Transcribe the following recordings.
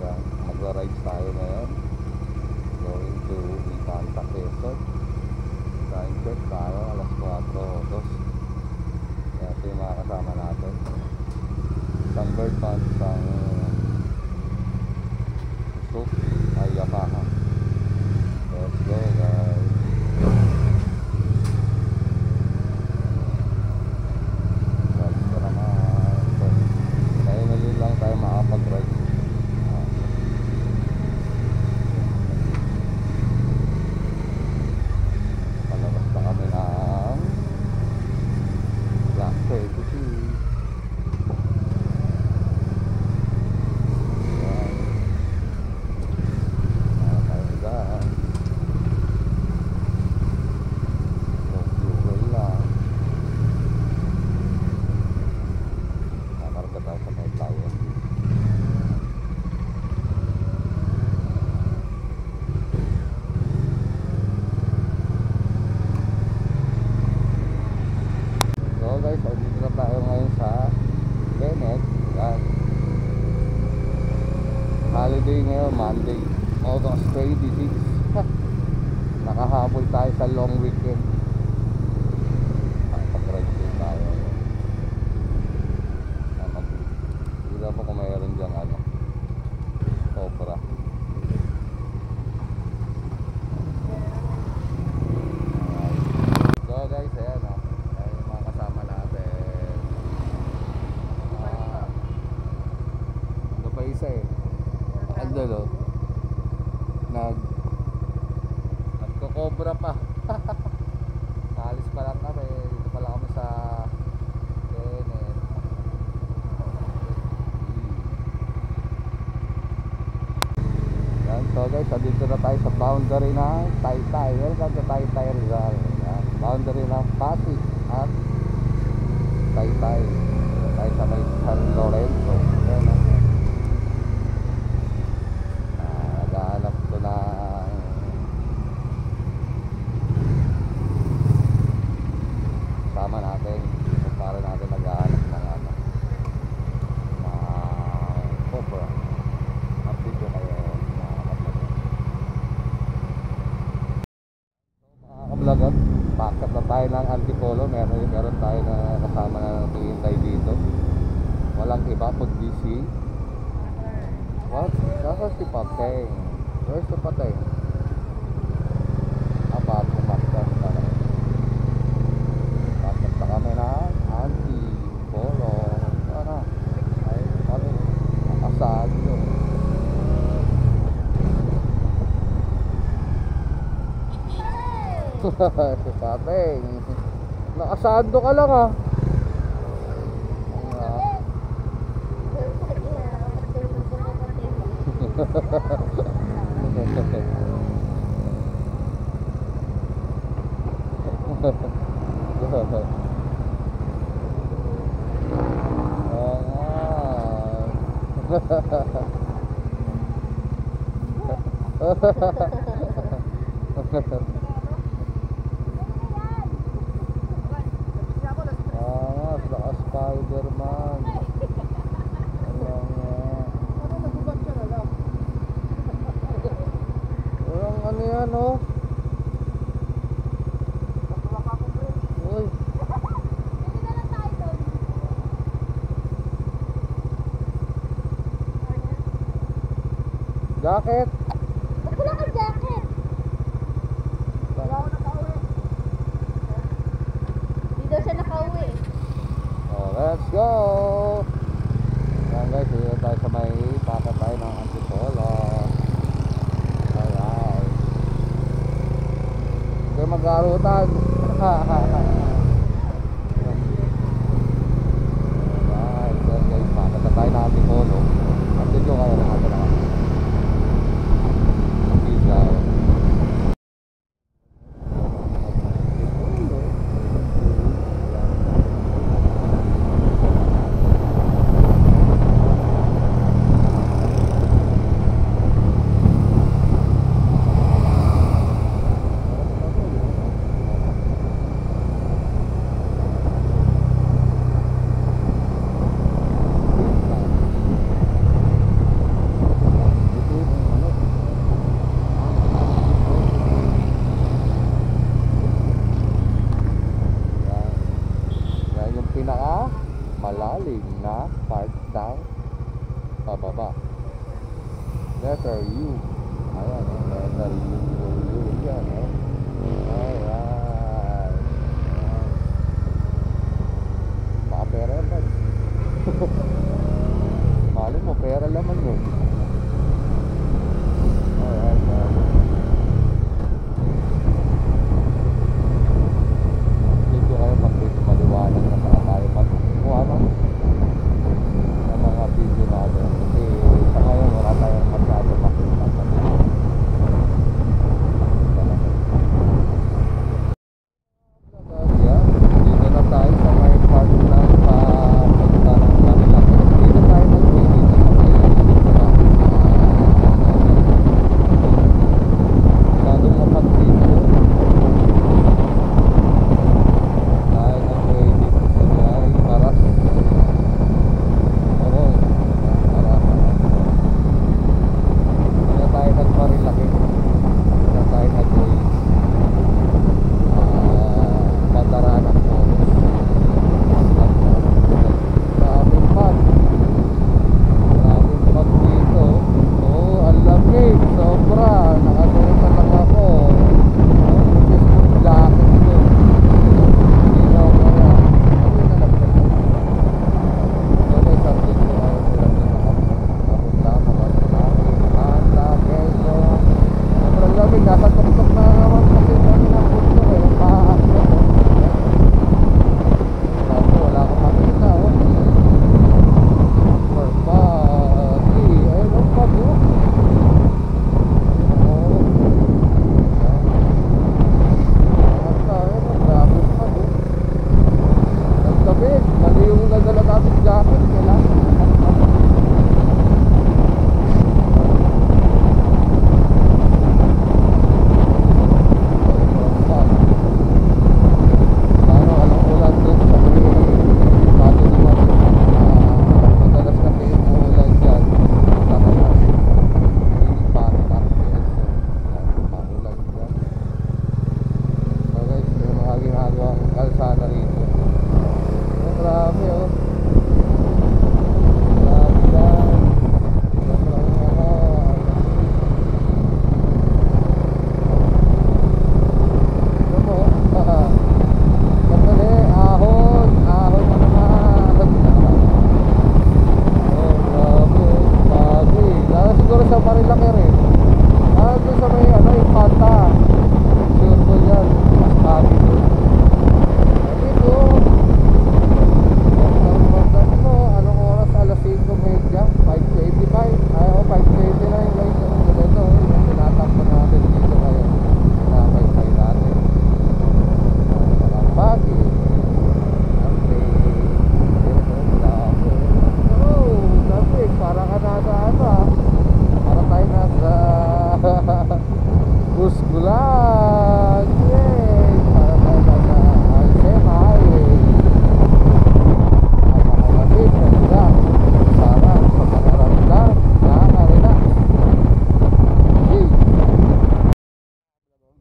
Yan, magra-rides tayo ngayon. Going to Infanta, Quezon. Time check tayo, alas 4:02. Kaya ito yung mga kasama natin. Isang bird pants, isang soup, ay Yamaha. Let's go guys. Let's go naman. Ngayon ulit lang tayo makapag-ride. Palabas na kami ng Black 22. Holiday ngayon, Monday, August 26. Nakahabol tayo sa long weekend. Pag-ride tayo. Hindi po kung mayroon dyan Cobra. So guys, ayan ayan yung mga kasama natin. Ano pa isa Andalo nagko-cobra pa. Naalis pa lang kami. Dito pa lang kami sa Kenneth. Yan, so guys, dito na tayo sa boundary ng Taytay. Welcome to Taytay Rizal. Yan, boundary ng Pasig at Taytay. Tayo sa may San Lorenzo. Yan, naghahanap ko na sama natin para natin naghahanap ng Cobra. Update ko kayo mga kablog. Packet na tayo ng Antipolo. Meron tayo na kasama na naghihintay dito. Walang iba kundi si what? Nasa si Pateng. Where's the Pateng? Pumaktas na lang. Paktas na kami na Antipolo. Ay, kami nakasaan yun. Si Pateng. Nakasado ka lang Spider-Man. Ano yan Uy. Jacket. Ba't wala kang jacket? Wala ako nakauwi. Hindi daw siya nakauwi. Let's go. Yan guys, dito tayo sa may packet tayo ng Antipolo. Alright. Hindi mag-arutan. Alright, so guys, packet na tayo ng Antipolo. Update ko kayo ng Letter U. Ayan, letter U. Yan, alright. Baka pera yan, bad. Mali mo, pera laman yun. Alright, dito kayo pag dito maliwanag na saka tayo magkukuha ng mga video natin. Kasi sa ngayon wala tayong masyado makita. Dito na tayo sa may part ng papunta ng Marilaki. Dito tayo nag-uwi dito sa may masyadong mapat dito. Tayo nag-uwi dito sa may Paras. Oo, Paras. Dito tayo nag-Marilaki. Dito tayo nag-uwi. Pandaranang po. Maraming pag dito. Oo, ang lamig. Sobra. Nakatuloy talaga ako. Facebook jacket ko. Ilaw ko na. Ano na lang ito? Dito sa dito ay ulan na nakapunta. Manta, Quezon. Sobrang lamig. Nasa tuktok na naman kasi kami na punto eh. Paakit. Wala akong makita, oh. Barbati. Ayun, ang bago. Oo. At tayo, ang grabe ang bago. Nagtabig. Mali yung nagdala natin jacket. Kailangan.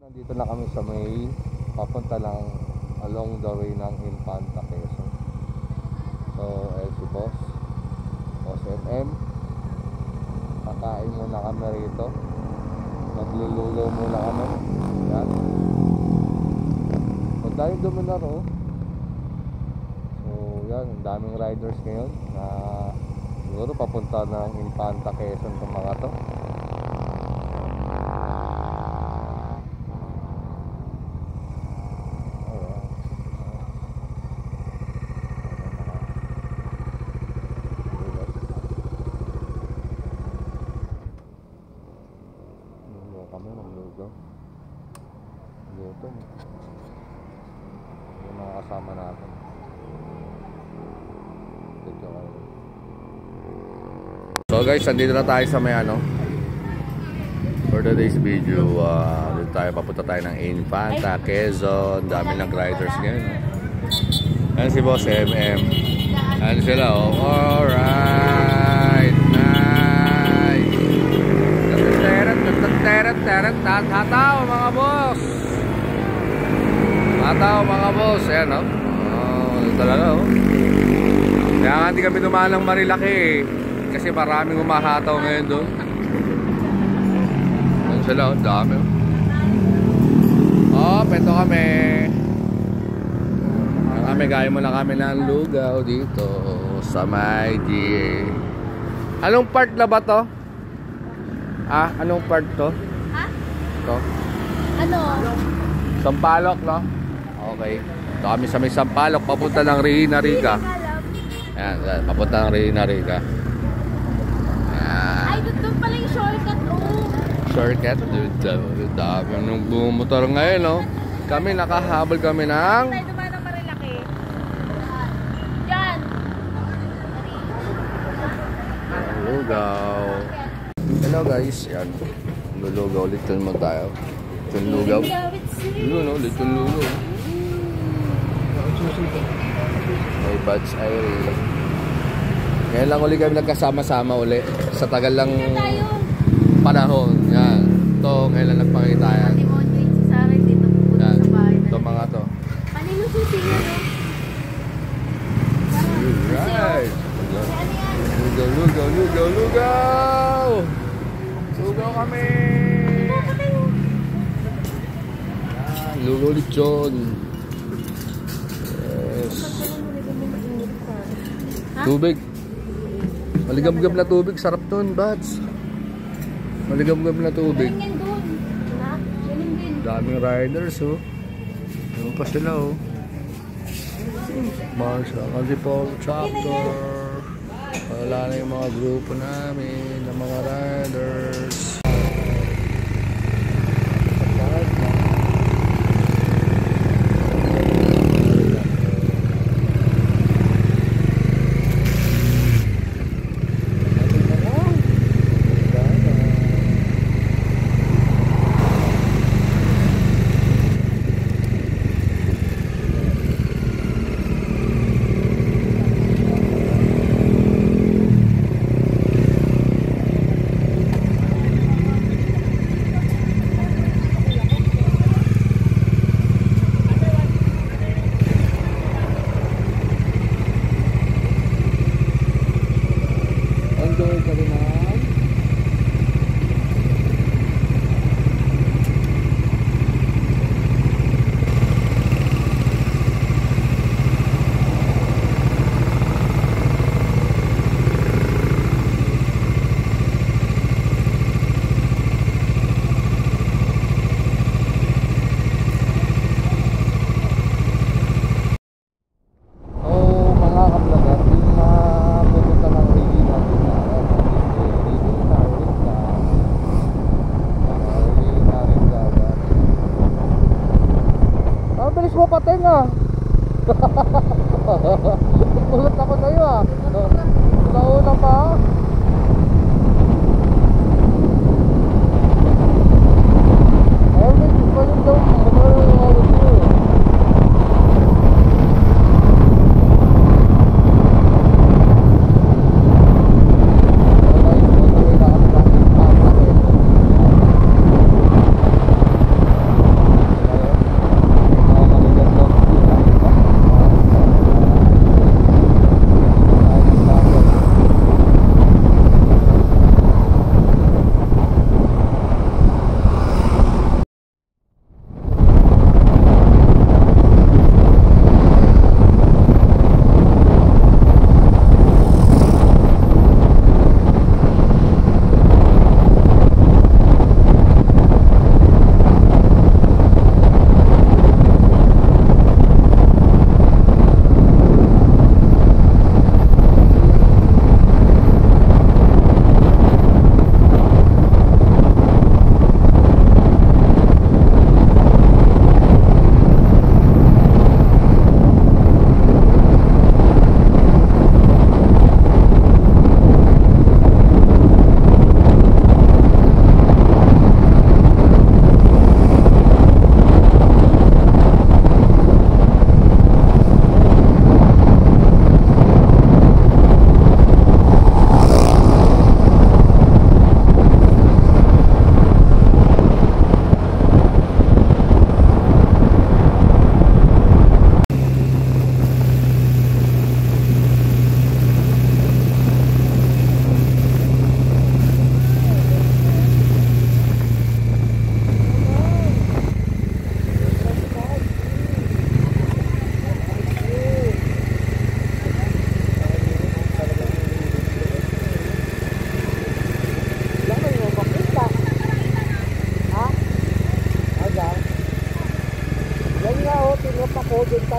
Nandito na kami sa may papunta lang along the way ng Infanta, Quezon. So, si Boss MM, kakain muna kami rito, maglululo muna kami. Yan, ang daming Dominar, oh. So yan, ang daming riders ngayon na siguro papunta ng Infanta, Quezon sa mga to. Kami maglugaw dito, yung mga kasama natin dito kayo. So guys, nandito na tayo sa may for today's video. Dito tayo, papunta tayo ng Infanta, Quezon. Dami ng riders ngayon, Ayan si Boss MM. Ayan sila, oh. Alright, nice. Hataw mga boss. Hataw mga boss. Ayan, oh. Ito talaga, oh. Kaya nga hindi kami dumaan ng Marilaki, kasi maraming umahataw ngayon doon. Ayun sila, ang dami. Oh, peto kami. Gaya muna kami ng lugaw dito sa may Anong part na ba to? Anong part to? Ha? Ito? Ano? Sampaloc, no? Okay. Ito kami sa may Sampaloc, papunta ng Reina Rica. Ayan, papunta ng Reina Rica. Ay, doon pala yung shortcut, oh. Shortcut? Dami nung bumotor ngayon, no? Kami, nakahabol kami ng... Tayo dumaan ng Marilaki. Diyan. Lugaw. Hello guys, yan. Lulugaw, little mo tayo. Little lugaw. Yun, no? Little lugaw. May Buds Aire. Ngayon lang uli kami nagkasama-sama uli. Sa tagal lang panahon. Yan. Ito, ngayon lang nagpakita yan. Yan. Ito mga to. Kanino susi nyo, no? Alright. Lugaw, lugaw, lugaw, lugaw! Lugaw kami! Lugaw lechon. Yes. Tubig. Maligam-gam na tubig. Sarap nun, Buds. Maligam-gam na tubig. Ganyan doon. Ha? Ganyan din. Daming riders, oh. Ano pa sila, oh. Marshall, Antipolo chapter. Wala na yung mga grupo namin ng mga riders. Patenga. Ulit ako sa'yo, nauna pa.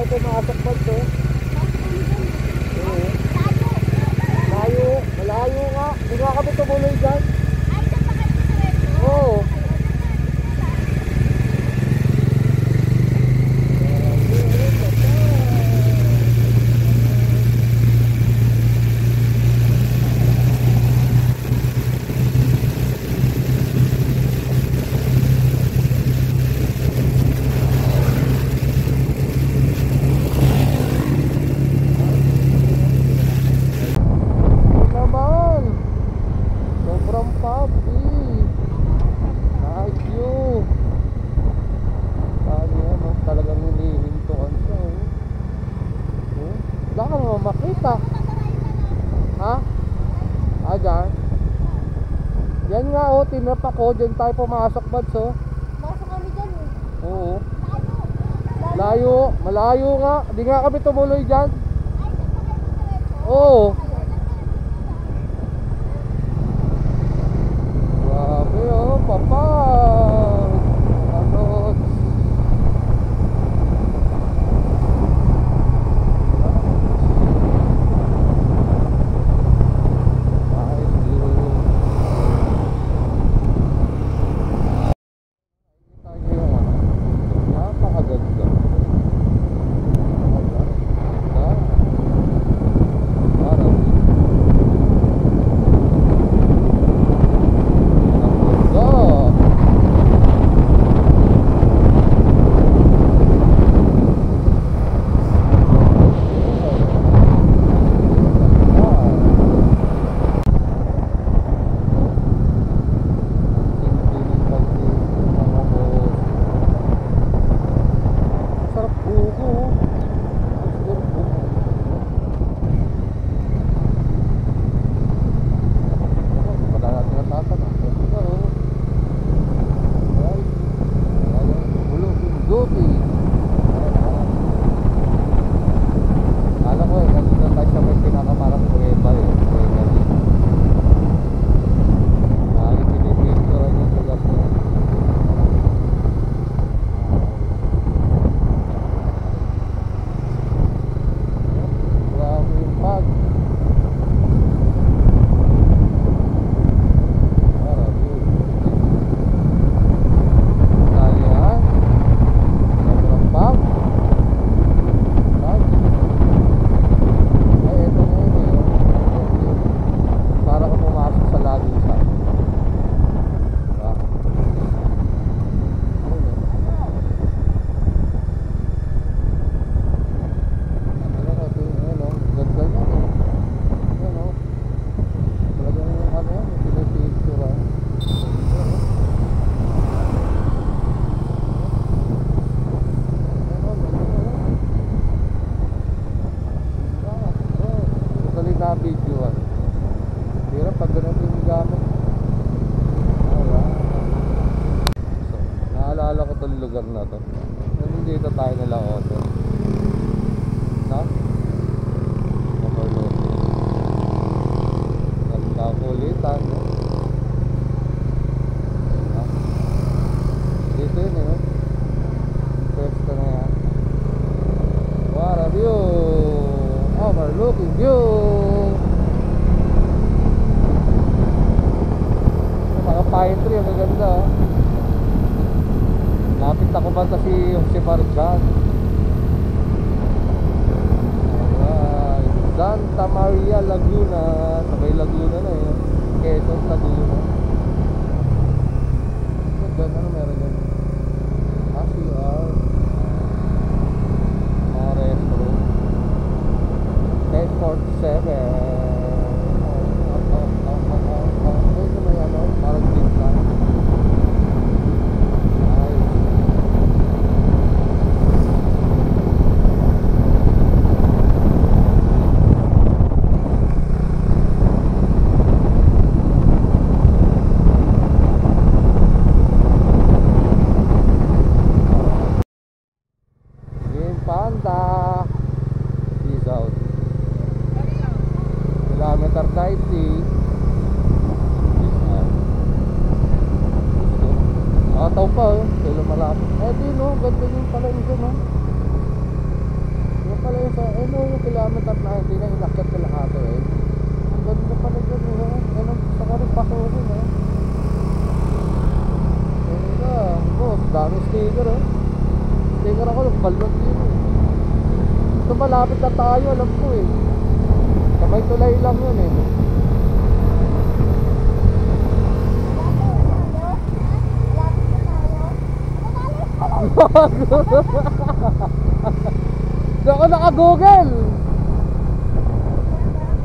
tayo pumasok pa to. Oo. Malayo nga. Hindi nga kami tumuloy dyan. Oo. Makita. Ha? Dyan. Yan nga oh, tinrap ako. Dyan tayo pumasok, Bads oh. Masok kami dyan eh. Oo. Malayo nga. Di nga kami tumuloy dyan. Oo. Grabe oh, papa. Ano? Videoan. Hirap pag ganito yung gamit. So, naalala ko itong lugar na to. Dito tayo nila auto. No? Overlooking. Ganda kulitan. No? Dito yun eh. Pwesto na yan. What a view! Overlooking view! Mga pine tree, ang gaganda oh. Lapit ako ba si Jose Marjan? Alright, Santa Maria Laguna. Sabay Laguna na eh. Quezon, Laguna. Ano meron yan? CR. Mga restaurant. 1047. Parang din lang. Panda is out. Kilometer 90. Ataw pa oh, kailan malapit. Eh di no, ganda yung pala yun oh. pala yun sa, ano yung kilometer na hindi na inakyat nila ato eh. Ang ganda pala dyan eh. Ganun gusto ko rin pasukin eh. Ganda. Oh, dami sticker eh. Sticker ako, balot yun eh. Ito malapit na tayo, alam ko eh. Sa may tulay lang yun eh. Di ako naka-google.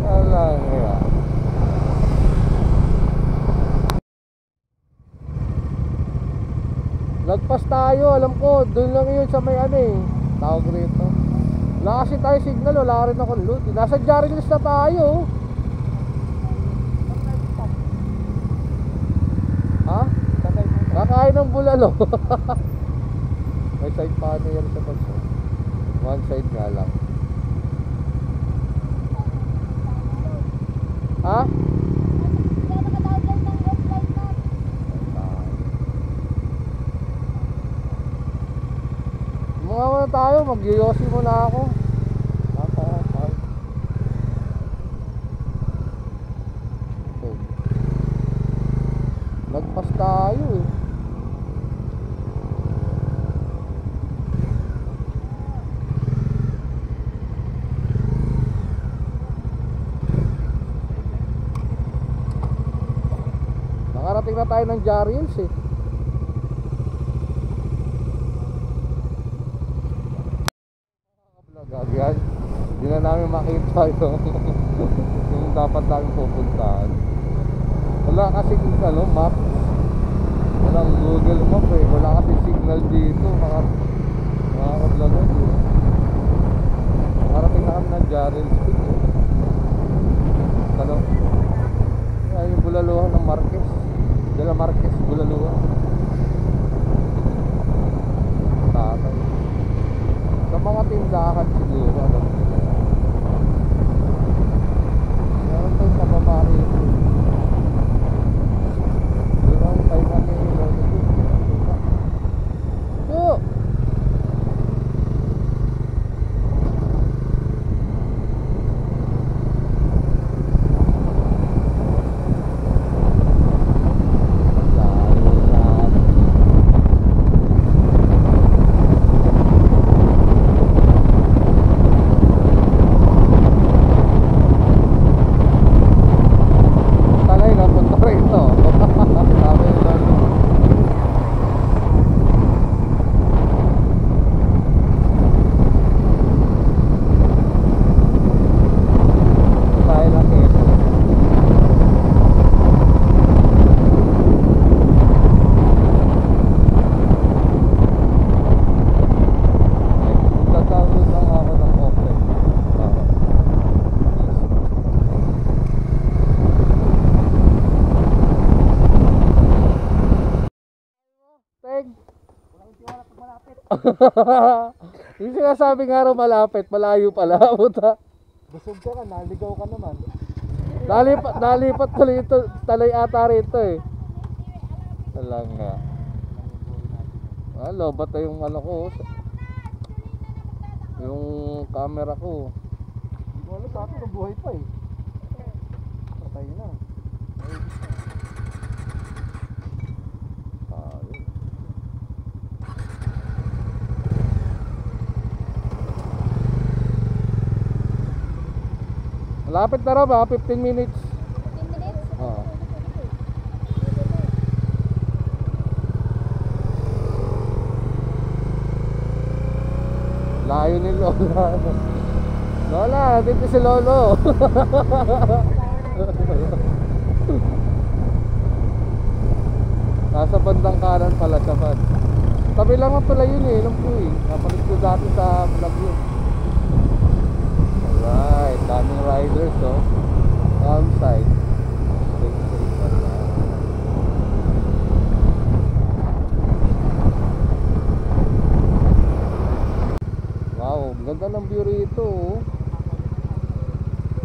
Alam nga. Lagpas tayo, alam ko. Doon lang yun sa may ano eh. Tawag rito. Wala kasi tayo signal, wala rin akong load. Nasa Jarilis na tayo. Ha? Kakain ng bulalo. May side pa na yan sa pagso. One side nga lang. Ha? Mga muna tayo, mag-yoyosi muna ako. Nagpas tayo eh. Nakarating na tayo ng Jarilis eh. Agad, hindi na namin makita yung dapat namin pupuntahan. Wala kasi ano, map. Walang Google Map eh. Wala kasi signal dito. Makakablagan eh. Nakarating na kami ng Jarilis eh. Ano? Ay, yung bulaluhan ng Marquez. De la Marquez, bulaluhan. Tatay. Sa mga tindahan siguro ano. Meron tayong kapamari ito. Doon tayo kami so yung sinasabi nga raw malapit, malayo pala. Puta. Busog ka na, naligaw ka naman. Nalipat tuloy ito, talay ata rito eh. Talang nga. Lobat na yung ano ko. Yung camera ko. Hindi ko alam sa atin, nabuhay pa eh. Patay na. Malapit na raw ba? 15 minutes. 15 minutes? Oo. Layo ni Lola. Lola, dito si Lolo. Nasa bandang kanan pala siya pa. Tabi lang ang pala yun eh, alam ko eh. Napalit ko dati sa vlog yun. Alright, daming riders oh. Downside. Wow, ganda ng view rito oh.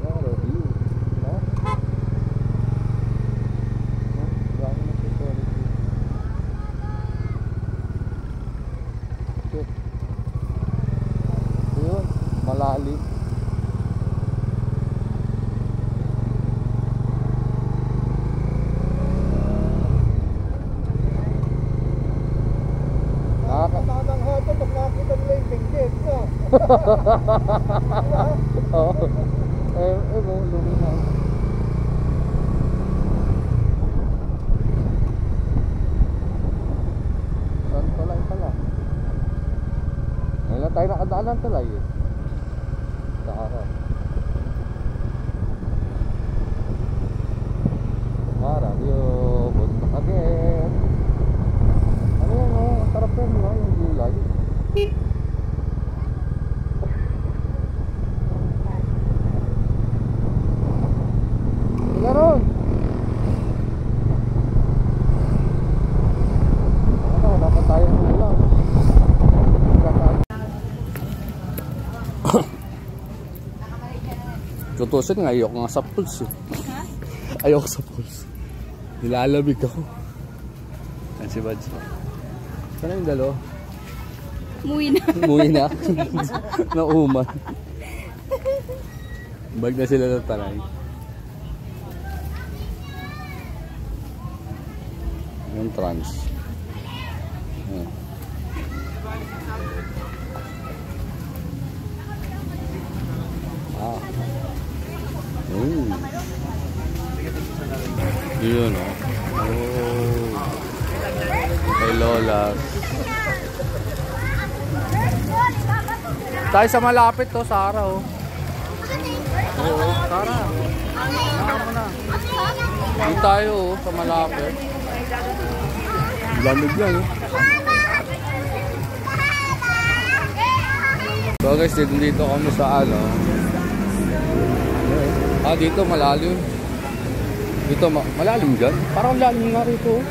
Wow, view. No? Dami na security. Shit. Yun, malayo. malalim. Nakakatang hato pag nakita nila yung tingkit, no? Oo. Luminaw. Saan tulay pala? Ngayon lang tayo nakadaan ng tulay eh. Sa araw. Maramyo, punta again. Ano yan o? Ang sarap yan o, yung gulay. Sila ron! Ano, dapat tayo ng ulam. Tutusin nga, ayoko nga sa pulse eh. Ayoko sa pulse. Nilalamig ako. Yan si Bads. Sana yung dalo? Umuwi na. Umuwi na. Nauman. Bag na sila ng tanay. Yung trans. Ayan. Ah. Yun o. Oh. Kay Lola. Tayo sa malapit to, Sara oh. Oo, Sara. Nakama na. Doon tayo oh, sa malapit. Lamig yan oh. So guys, dito kami sa ano. Ah, dito malalim. Dito malalim dyan. Parang lalim nga rito.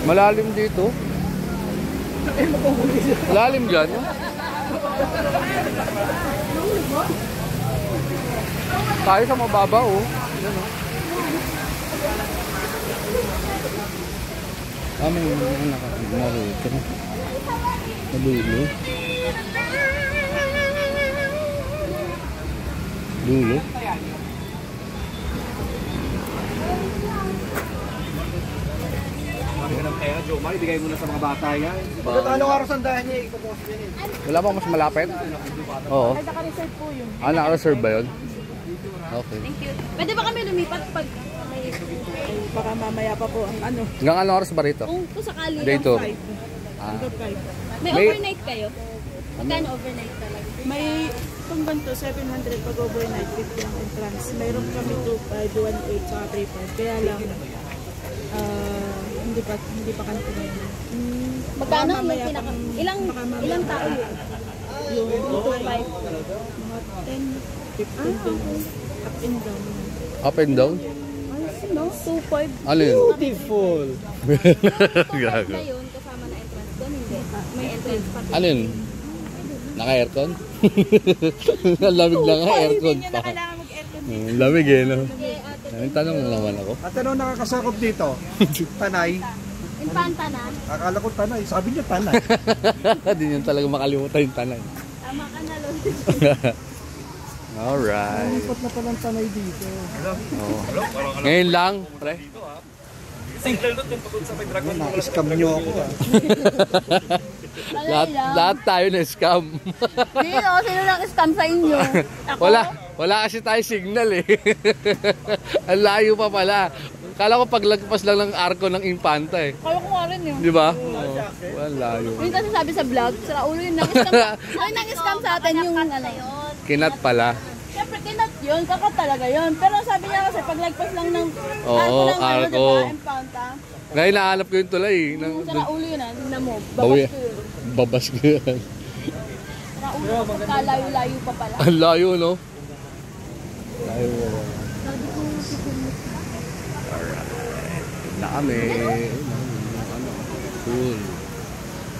Malalim dito. Malalim dyan. Tayo sa mababa oh. Yan oh. Ah, may narito. Nalulo. Lulo. Kaya Jomar, ibigay mo na sa mga bata yan. Pagkat anong araw sandahan niya, ipapos niya yun. Wala pa mas malapit? Oo. Ay, naka-reserve po yun. Ah, naka-reserve ba yun? Okay. Thank you. Pwede ba kami lumipat pag may... Baka mamaya pa po ang ano. Hanggang anong oras ba rito? Kung sakali. Day tour. Ah. May May- overnight kayo? Magkano overnight talaga? May kung ganito, 700 pag overnight, 50 ang entrance. Mayroon kami 2.5, 1.8, saka 3.5. Kaya lang, hindi pa kanto na yun. Magkano yung mamaya pinaka... pang- Ilang tao yun? Yung 2.5. mga 10, 15 doon. Up and down. Up and down? Ay, no? 2.5. Ano yun? Beautiful! 2.5 Gago. na yun kasama na entrance doon. Hindi. May entrance pa. Ano yun? Naka-aircon? Ang lamig lang nga, aircon Hindi pa. na kailangan mag-aircon. Lamig eh, no? Sige, ate. May tanong na naman ako. At ano nakakasakop dito? Tanay. Infanta na. Akala ko tanay. Sabi niya tanay. Hindi nyo talaga makalimutan yung tanay. Tama ka na, Lord. Alright. Lipat na palang tanay dito. Oh. Ngayon lang, pre. Na-scam niyo ako ah. Lahat tayo na scam. Sino? Sino lang scam sa inyo? Wala kasi tayo signal eh. Ang layo pa pala. Kala ko paglagpas lang ng arko ng Infanta eh. Kaya ko nga rin yun. Di ba? Oh, walang layo. Yung kasi sabi sa vlog, sira ulo yun. Nang-scam sa atin yung ano yun. Kinat pala. Siyempre, kinat yun. Kakat talaga yun. Pero sabi niya kasi, paglagpas lang ng Oo, lang, arko. Diba, Infanta. Ngayon nahanap ko yung tulay. Sira ulo yun ah. Tingnan mo. Bawi. Babas ko yun. Babas ko yan. Sira ulo. Pagkalayo-layo pa pala. Ang layo, no? Layo. Alright. Na kami. Ano? Cool.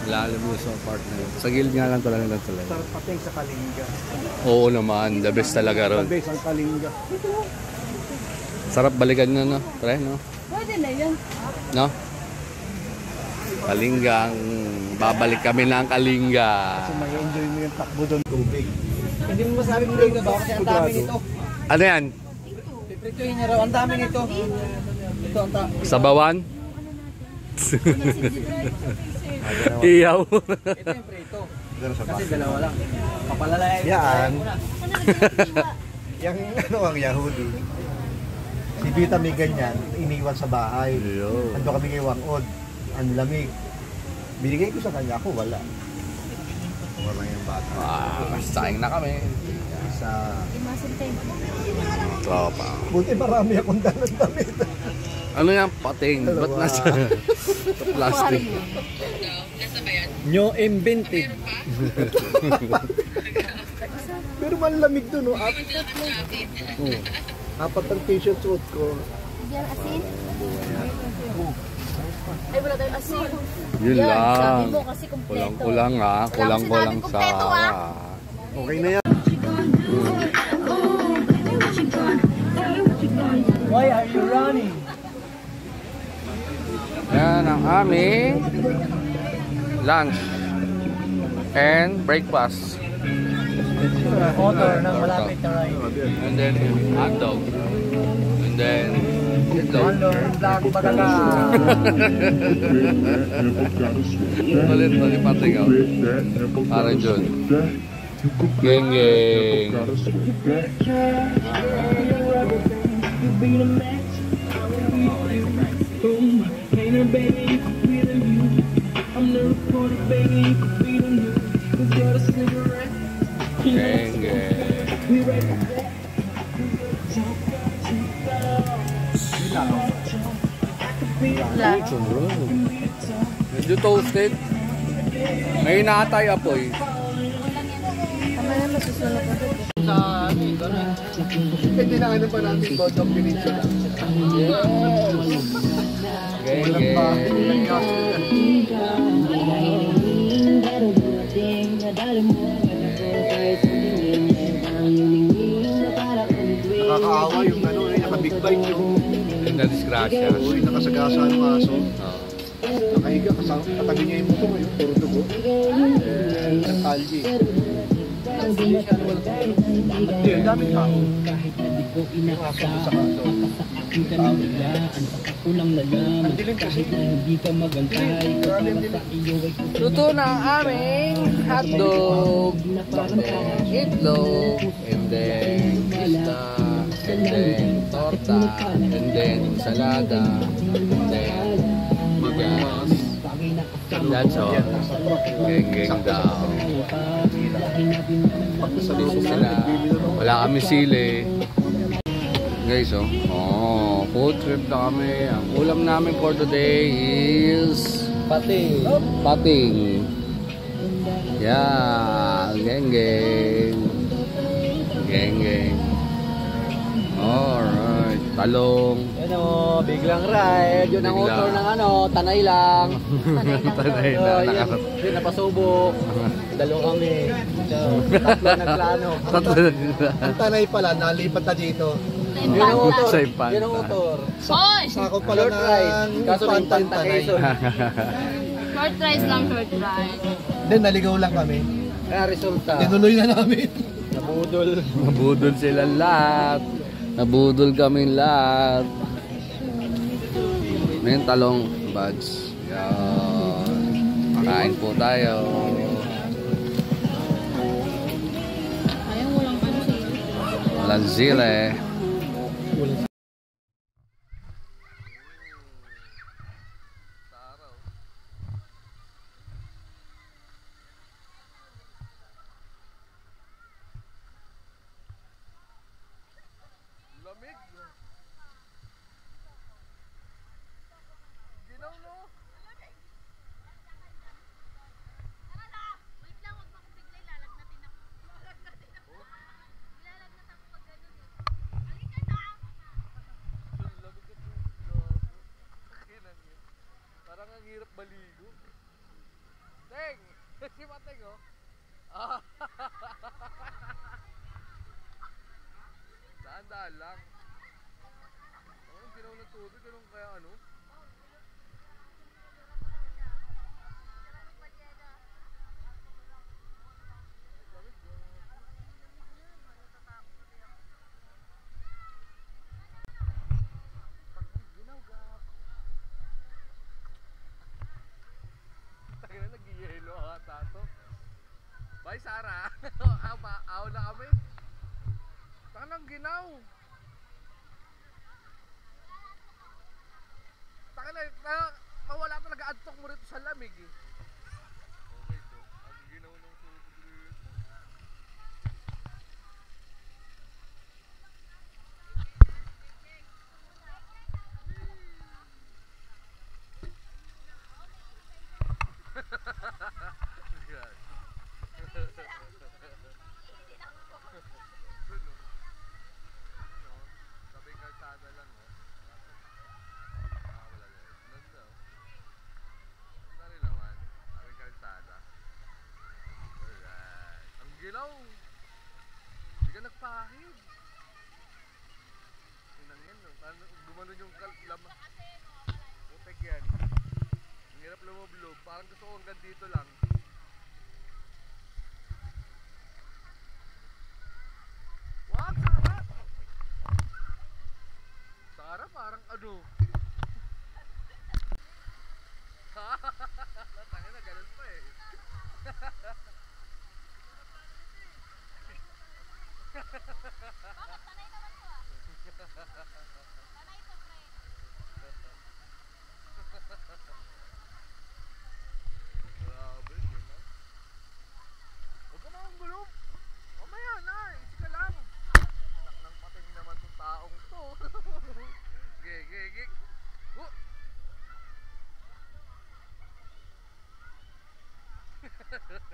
Lalim mo sa partner. Sa gilid nga lang talaga ng tulay. Sarap pating sa Kalinga. Oo naman. The best talaga ron. Base ang Kalinga. Sarap balikan na, no? Pre, no? Pwede na yun. No? Palinggang babalik kami ng Kalinga. Kasi mag-enjoy mo yung takbo doon. Tubig. Hindi mo masabi mo rin ba? Kasi ang dami nito. Ano yan? Piprituhin niya raw. Ang dami nito. Ito ang Sabawan? Iyaw. Ito yung prito. Kasi dalawa lang. Papalalayan. Yan. Yang ano ang Yahudi. Si Vita may ganyan, iniwan sa bahay. Ando kami kay Wangod. Ang lamig. Binigay ko sa kanya, ako wala. Wala yung bata. Saing na kami. Sa... Tropa. Buti marami akong dalang damit. Ano yan? Pating. Ba't nasa plastic? New invented. Pero malamig doon, no? Apat ang t-shirt suot ko. Diyan asin? Ay, wala tayong asin. Yun Yan, lang. sabi mo kasi kumpleto. Kulang-kulang ha. Kulang-kulang sa... Kumpleto, Okay na yan. Why are you running? Yan ang aming lunch and breakfast. Motor ng malapit na ride. And then hotdog. And then itlog. Black Badaga. Ulit pati ka. Para dyan. Geng geng. Geng geng. Medyo toasted. May naatay apoy. Tama na, masusunod ko dito. Sa ano ito na. Hindi na ano pa natin Bodong Peninsula. Geng geng. Nakakaawa yung ano eh, naka-big bike yung Yung na-disgrasya. uy, nakasagasa ng aso. Nakahiga, katabi niya yung motor, yung puro dugo. Ang kalye. Hindi, ang daming tao. Yung aso sa kanto. Ang dilim kasi. Luto na ang aming hotdog, itlog, and then isda, and then torta, and then ensalada, and then bigas. That's all. Geng-geng daw. Dito sila. Wala kami sili. Guys, food trip na kami. Ang ulam namin for today is pating. Yeah, geng-geng. Geng-geng. Alright, talong. Yan o, biglang ride. Yun ang Biglang. author ng ano, tanay lang. Tanay So, na. yun napasubok. Dalo kami. So, tatlo nagplano. Tatlo na sila. Ang tanay pala, nalipat na dito. Yun ang Impanta. author. Sa Impanta. Yun ang author. Hoy! Sako pala Short ride. ng Kaso Impanta Impanta yung tanay. Quezon. Short rides lang, short ride. Then, naligaw lang kami. Kaya resulta, Tinuloy na namin. nabudol. Nabudol sila lahat. Nabudol kami lahat. May talong buds. Yan. Kain po tayo. Ayaw, walang ano sa'yo. Walang sile. Lamig. Ginaw no? Wait lang, huwag makapigla. Lalagnatin ako. Lalagnatin ako. Ilalagnat ako pag ganun eh. Halika na! Lamig at kinan yun. Parang ang hirap baligo. Teng! Si Mateng oh. Daan-daan lang. Oh, ginaw ng tubig. Ganun kaya ano? Bye, Sarah. Aw na kami. Tanang ginaw. Mawala talaga antok mo rito sa lamig eh. Okay to, ang ginaw ng tubig rito. Yan. Sabing kalsada lang oh. Wala yan. Ganda oh. Ganda rin naman. Sabing kalsada. Alright. Ang gilaw. Hindi ka nagpahid. Inang yan no. Paano gumanon yung laman. Putek yan. Ang hirap lumablob. Parang gusto ko hanggang dito lang. Wag! Sarap! Sarap parang ano. Tangin na ganun pa eh. Bakit? Sanay naman ko ah. Sanay ko, pre. Grabe, yun ah. Huwag ka makangulong. Mamaya na, isi ka lang. Anak ng pating naman tong taong to. Gig.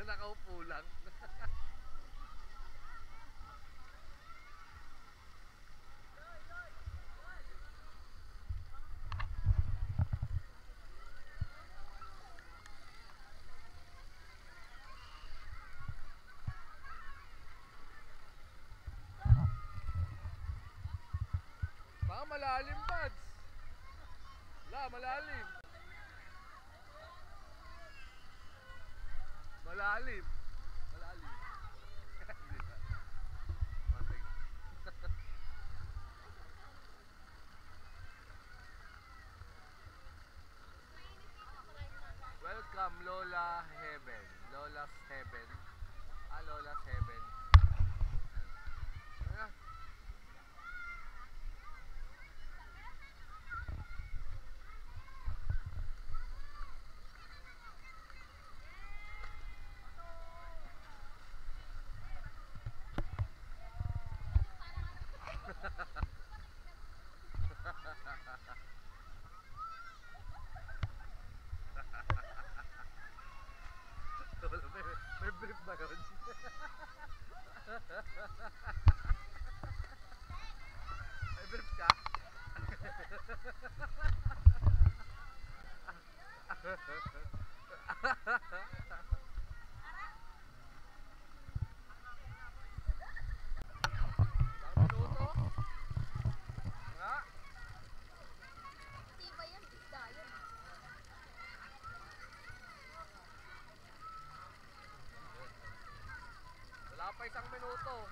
Nakaupo lang. Baka malalim, Pads. Malalim. Malalim. Hindi na. Pating. Welcome, Lola Heaven. Lola's Heaven. Lola's Heaven. Ayan. May brief ba yun? May brief ka? Ilang minuto? Nga? Di ba yan? Isda yun. Wala pa 1 minuto.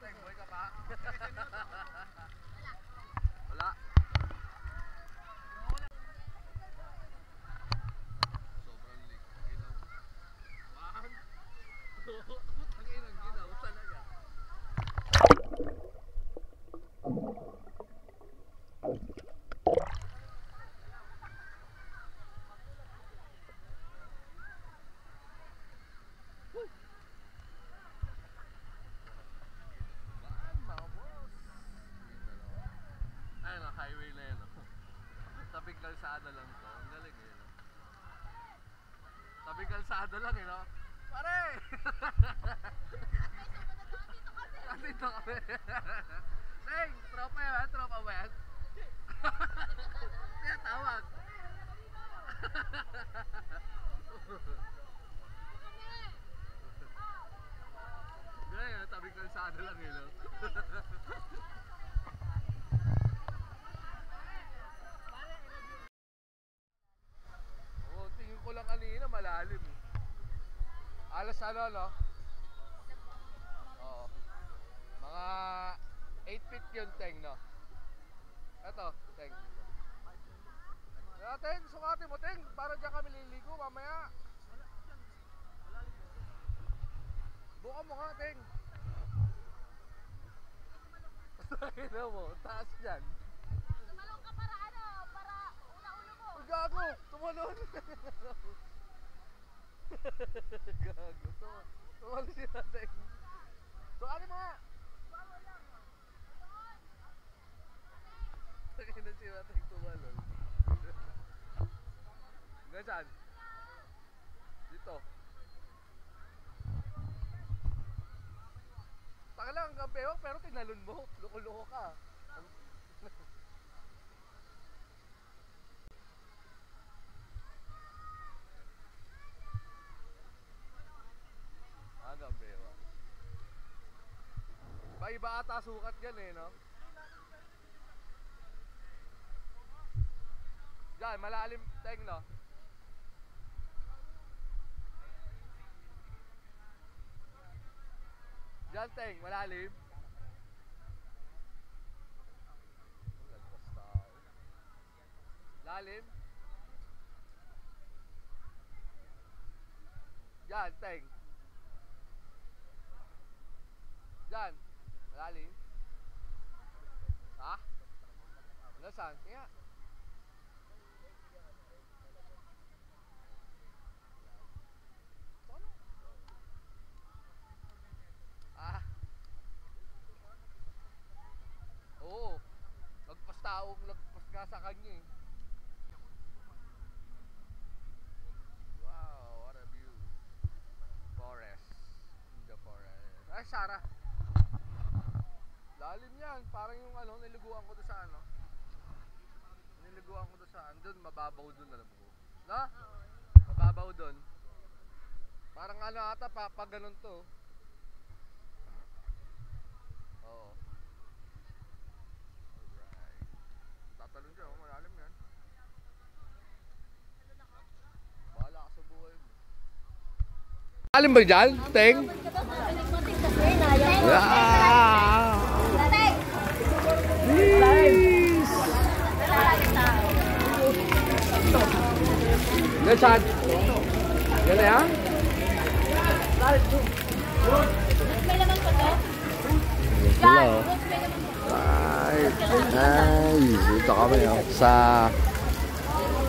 Buhay ka pa? Wala. Sobrang lig. Ginaw. Wag. Tangin ang ginaw talaga. Ayun ang highway na yun. Tabing kalsada lang to. Ang galing yun. Tabing kalsada lang yun. Pare! Nandito kami. Teng! Tropa yan? Tropa ba yan? Kaya tawag. Ganyan, tabing kalsada lang yun. ano, no? Oo. Mga 8 feet yun, Teng, no? Eto, Teng. Teng, sukatin mo, Teng. Para dyan kami liligo mamaya. Buka mo nga, Teng. Sakina mo, taas dyan. Tumalong ka para ano, para una-ulo mo. Uy, gago, tumalon. Gago, tumalon siya, Teng. Sukatin mo nga. Sakina siya, Teng, tumalon. Hanggang saan? Dito. Taka lang hanggang bewang pero tinalon mo. Loko-loko ka. Hanggang bewang. Iba ata sukat yan eh, no? Diyan, malalim, Teng, no? Diyan, Teng, malalim. Lalim. Diyan, Teng. Diyan, malalim. Ha? Ano saan? Kaya. Oo. Lagpas ka sa kanya eh. Wow, what a view. Forest. In the forest. Ay, Sarah. Lalim yan. Parang yung ano, niliguan ko doon sa ano. Niliguan ko doon sa ano. Doon, mababaw doon, alam ko. No? Mababaw doon. Parang ano ata, pag ganun to. Oo. Tatalon siya, oh, malalim yan. Bahala ka sa buhay mo. Malalim ba dyan, Teng? Yeah! Please! Yan, saan? Yan na yan? May laman pa to? Hello. Dito kami sa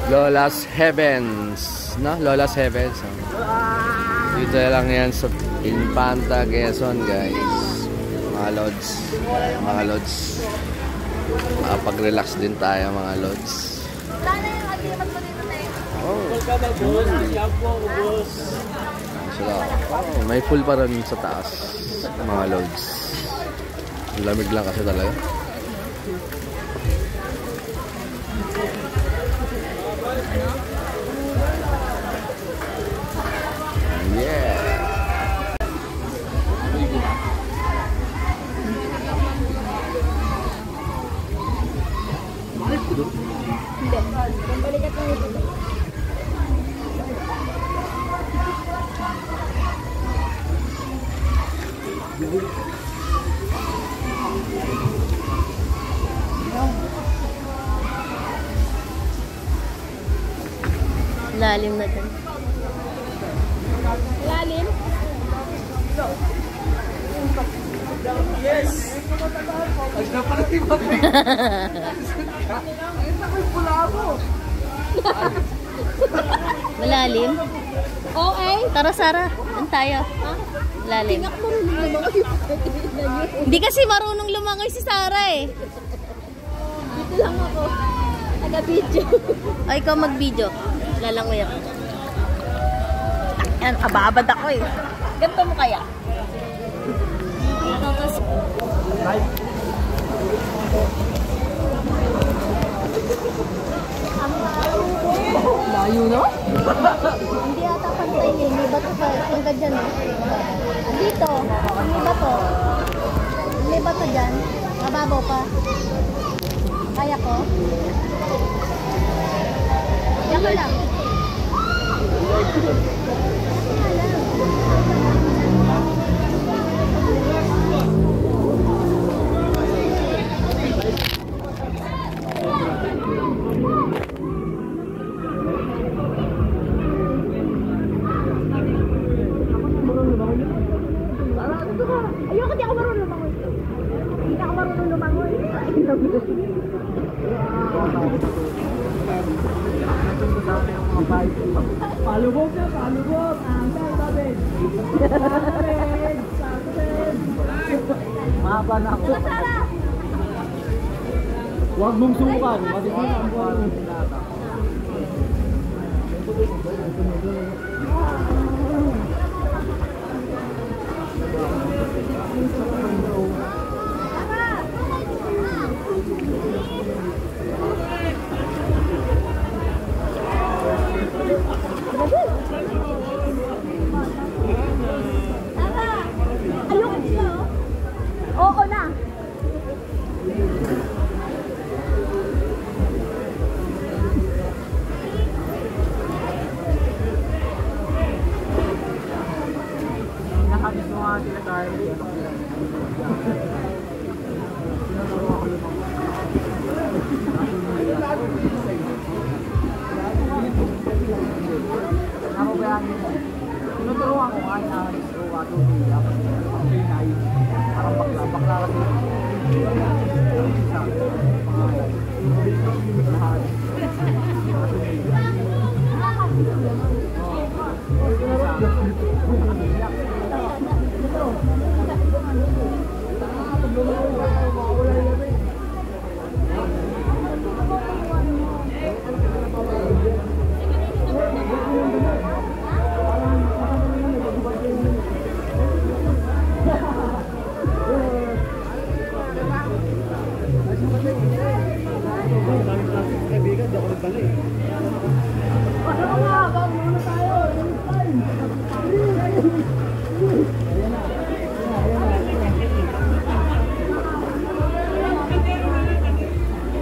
Lola's Heavens, no? Lola's Heavens. Dito lang yan sa Infanta, Quezon, guys. Mga lods. Mga lods. Makapag-relax din tayo, mga lods. Sana yung agreement mo dito, Teng. Sila. May full pa rin sa taas, mga lods. Lamig lang kasi talaga. Yeah. Hindi. Balikat lang ito. Lalim na din. Lalim? Yes! Ay, na pala si Mami. Malalim? Okay. Tara, Sarah. Doon tayo. Ha? Lalim. Hindi ako marunong lumangoy. Hindi kasi marunong lumangoy si Sarah eh. Dito lang ako. Taga-video. Ay, ikaw mag-video. Lalangoy ako. Yan, ababad ako eh. Ganito mo kaya? Layo na? Hindi ata pantay eh. May bato pa. Hanggang dyan eh. Dito. May bato. May bato dyan. Mababaw pa. Kaya ko? Diyan ka lang. Diyan ka lang. Ayoko, di ako marunong lumangoy. Hindi ako marunong lumangoy. Palubog na, palubog. Ang sabi. Mahaba na ako. Huwag mong subukan. Masisira ang buwan mo. Ayoko dito. Oo na. Nakabis mo nga sila tayo. Ako ba yan? Tinuturuan ko nga na parang bakla kasi.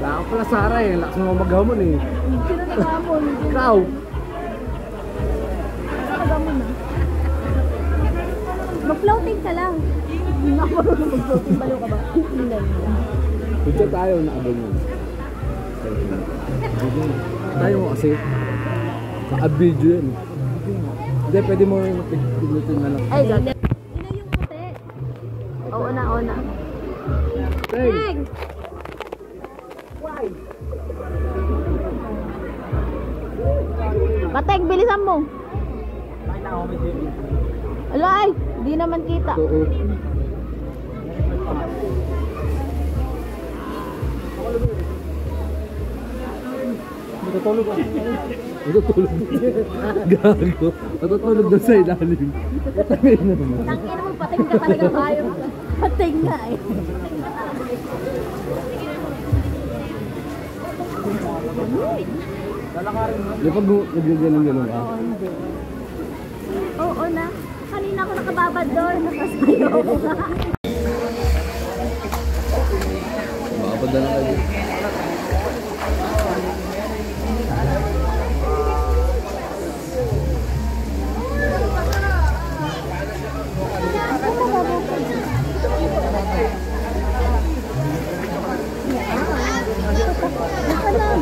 Wala ka pala Sara eh. Lakas mo maghamon eh. Sino nag-aamon? Ikaw! Nag-aamon na. Mag-floating ka lang. Hindi na ako marunong mag-floating. Baliw ka ba? Hindi. Picture tayo na abon mo. Tayo mo kasi. Ka-video yan. Hindi, pwede mo pinutin na lang. Ay, ganda. Ina yung puti. Oo na, oo na. Teng! Mateng, bilisan mo. Alay, di naman kita. Oo. Matutulog ako. Matutulog. Gago. Matutulog doon sa ilalim. Patangin na naman. Tangin mo, pating ka talaga kayo. Pating nga eh. Di pag nagagaling-galing ka. Oo na. Kanina ako nakababad doon. Nakasayo ko nga. Makapad na lang kayo.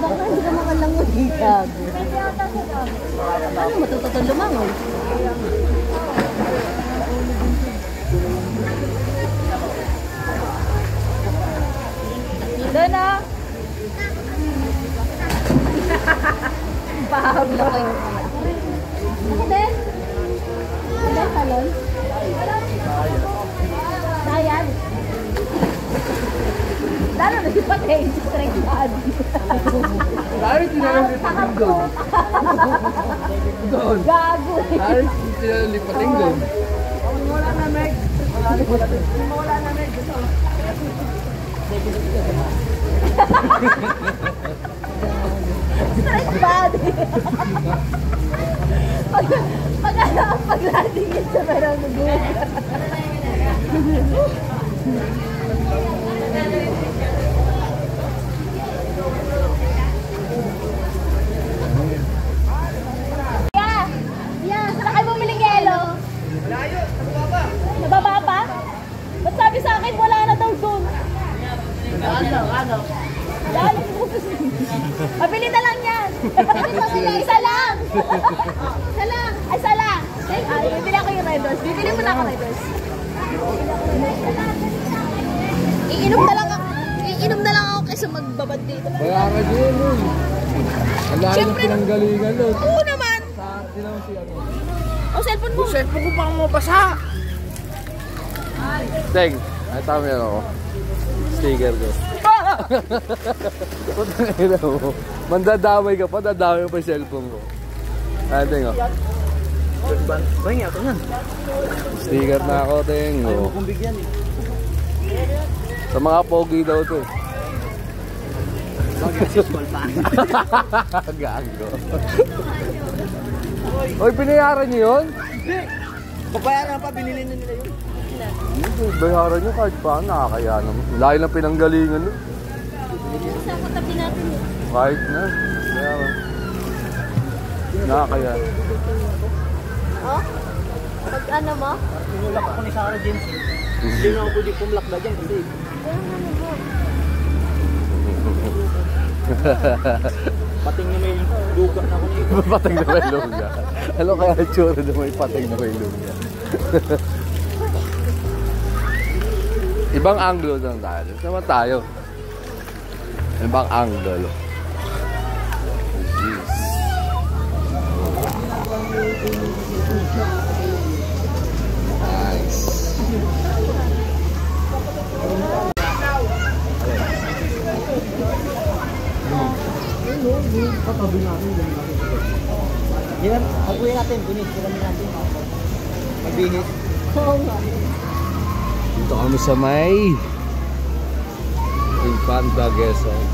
Baka hindi ka makalangon. Gago. Ano matututong lumangon? Doon na! Pahagla ko yun. Ako din? Ako din, talon? Dayan? Lalo na si Patay, si Strike Bad. Dahil tinalipating doon. Doon. Gago eh. Dahil tinalipating doon. Wala na, Meg. Wala na, Meg. Strike Bad. Pag-landing yun sa merong nag-uwi. Yeah, saan kayo bumiling yelo? Pabili na lang yan. Isa lang. Isa lang. Ay, isa lang. Ay, bibili ako yung Red Horse. Bibili mo na ako Red Horse. Iinom na lang ako. Iinom na lang ako kaysa magbabad dito. Bayaran yun nun. Ang lalo ng pinanggalingan nun. Oo naman. Saan sila si ano? O, cellphone mo. Cellphone ko pa mo basa. Teng, ay tama yan ako. Sticker ko. Putang ina mo. Mandadamay ka pa, dadamay pa yung cellphone ko. Ay, Teng, oh. Bahingi ako yan. Sticker na ako, Teng. Oh. Kung bigyan eh. Sa mga pogi daw to. Gago. Oy, pinayaran niyo yun? Papayaran pa, binili na nila yun. Hindi, bayaran niyo kahit pa, nakakaya naman. Layo lang pinanggalingan nun. Sa katabi natin eh. Kahit na. Kaya, nakakaya. Oh? Pag ano mo? Tinulak ako ni Sarah James. Hindi na ako pwede pumlakda dyan kasi. Pating na may luga na ako nito. Pating na may luga. Ano kaya tsura na may pating na may luga? Ibang angulo lang tayo. Naman tayo. Ibang angulo. Jeez. Nice. Katabi natin. Yan, pag-uwi natin. Binis, kami natin. Magbihis. Oo nga. Dito kami sa may Infanta Quezon.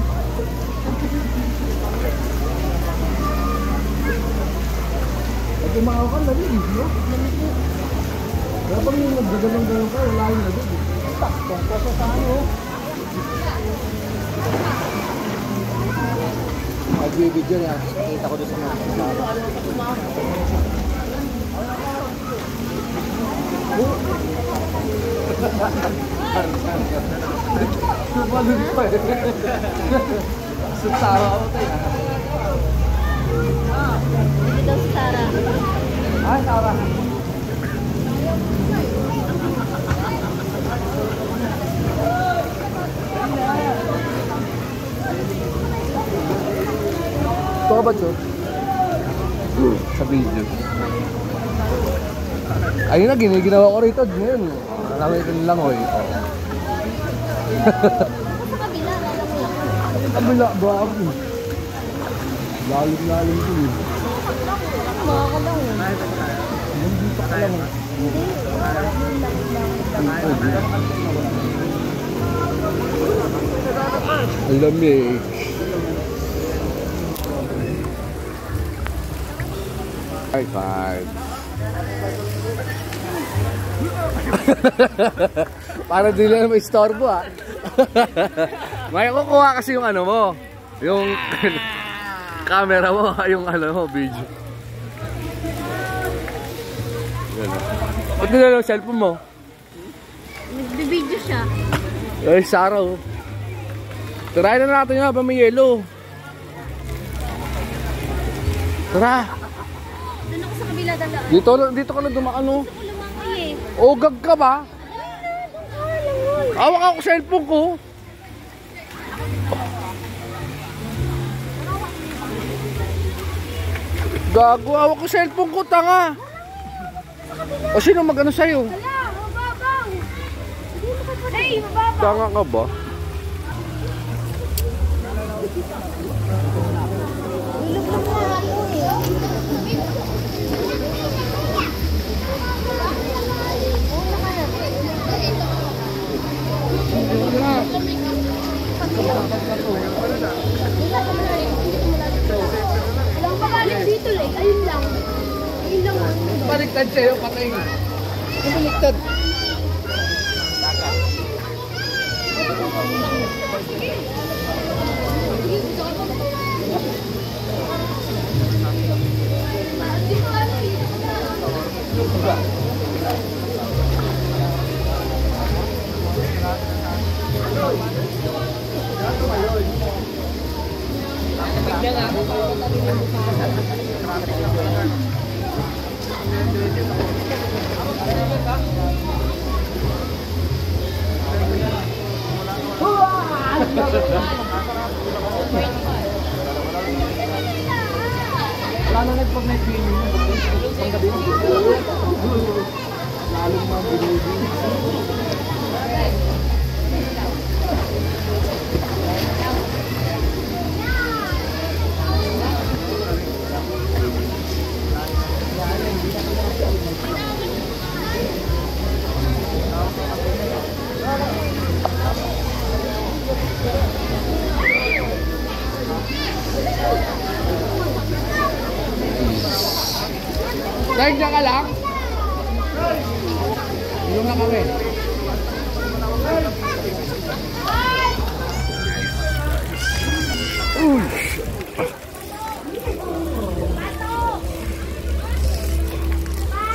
At umakaw ka na rin, no? Kaya pag yung nagdagalang-galang ka, wala yung nagdag. Takpong koso sa ano. Nagbibidyo na. Kita ko doon sa mga. Sumalun pa eh. Sutara ako tayo. Hindi daw si Sarah. Ay, Sarah. Ito ba ito? Sa video. Ayun na, ginagawa ko rito. Ngayon, alamay ko nilang hoy. Sa kabila, alam mo lang. Kabila ba ako? Lalim-lalim ko eh. Makakalong. Hindi pa ka lang. Alam eh. High five. Para di lang may istorbo ah. May kukuha kasi yung ano mo. Yung camera mo, yung ano mo, video. Yan. Ba't nila yung cellphone mo? Nagbibideo siya. Ay, Sarah oh. Tarayin na natin nga, may yelo. Tara. Doon ako sa kabila dalaan. Dito ka na dumaan oh. Gusto ko lumakay eh. Oh, gag ka ba? Hawak ako cellphone ko. Gago, hawak ko cellphone ko, tanga. O sino mag-ano sa'yo? Hala, mababaw. Hey, mababaw. Tanga ka ba? Ilog lang na ako eh. Walang pakalit dito eh. Ayun lang. Ayun lang. Baliktad sa'yo, patay. Baliktad. Wala na nagpag-night cleaning. Panggabi. Lalong mga binibig. Dahil dyan ka lang. Inom na kami.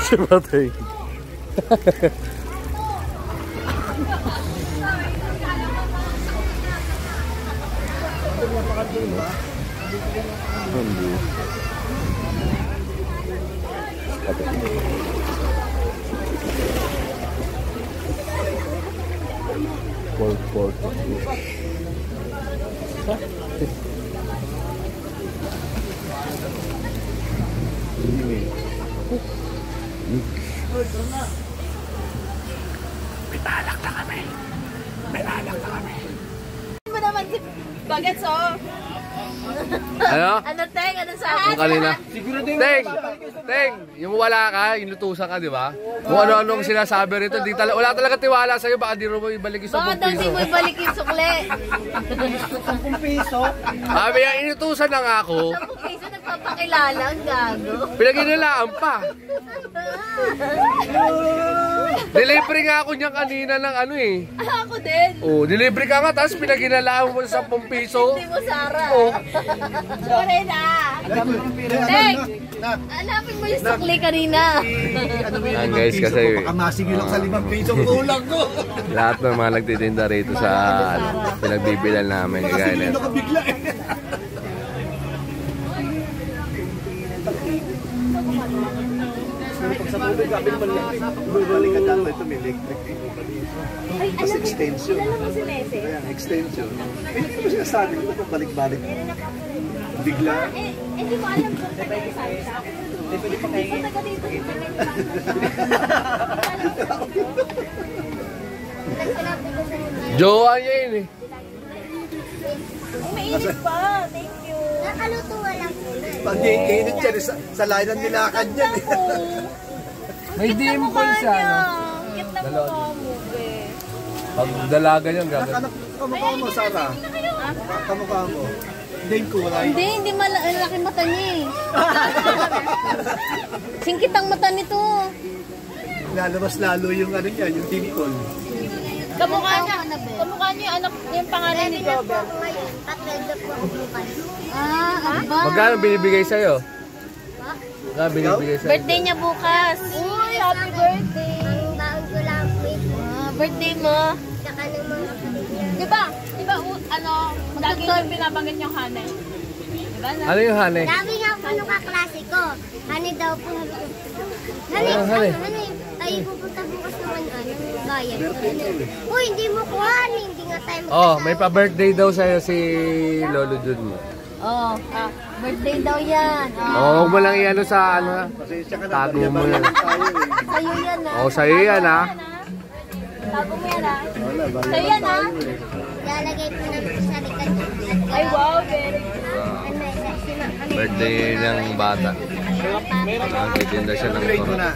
Si Matay. Pork. Ano naman si Bagets, oh. Ano? Ano, Teng? Ano sa Yung kanina. Teng, yung wala ka, yung lutusan ka, di ba? Kung ano-anong sinasabi rito, wala talaga tiwala sa'yo, baka di mo ibalik yung 10 Baka daw di piso. mo ibalik yung sukle. 10 piso. Sabi yan, inutusan na nga ako. 10 piso nagpapakilala, ang gago. Pinaginilaan pa. Delivery nga ako niyan kanina ng ano eh. Ako din. Oh, delivery ka nga, tapos pinaginilaan mo sa 10 piso. Hindi mo, Sarah. Oh. Sorry na. Teng, hanapin mo yung sukli kanina. Yan guys, kasi baka masigil lang sa 5 piso kulang ko. lahat ng mga nagtitinda rito sa ano, pinagbibilan namin. Kagaya nito. Bigla eh. Pag sa tubig, sabi naman lang, bumalik ka daw, ito may electric dito pa dito. Ay, Tapos extension. Kilala mo si Nese? Ayan, extension. Hindi mo sinasabi ko, ito balik-balik. Bigla. Hindi mo alam kung taga-saan siya. Hindi ko taga dito. Jowa niya yun eh. Mainit pa. Thank you. Nakaluto lang. Pag iinit siya, sa layan ng nilakad niya. May dimple siya, no? Kit na mukha mo, be. Pag dalaga niyan, gagawin. Anak, kamukha mo, Sarah. Kamukha mo. Hindi ko wala. Hindi malaki mata niya eh. Singkit ang mata nito. Lalabas lalo yung ano niya, yung dimple. Kamukha niya yung anak, yung pangalan ni Robert. Ba? Magkano binibigay sa'yo? Magkano binibigay sa'yo? Birthday niya bukas. Uy, happy birthday. Ang baon ko lang Birthday mo. saka ng mga kapatid niya. Di ba, ano, lagi yung binabanggit yung hanay. Diba? Ano yung hane? Sabi nga po nung kaklase ko, hani daw po. Hani, Ano, hani? tayo pupunta bukas naman bayan. Uy, hindi mo kuha, hindi nga tayo Oh, may pa-birthday daw sa'yo si Lolo Jun mo. Oh, birthday daw yan. Oh, huwag mo lang i-ano sa ano. Pasensya ka na. Tago mo yan. Sa'yo yan ha. Oh, sa'yo yan ha. Tago mo yan ha. Wala, bali. Sa'yo yan ha. lalagay po namin sa likod. Ay wow, very good. Birthday ng bata. Nagtitinda siya ng Grade mo na.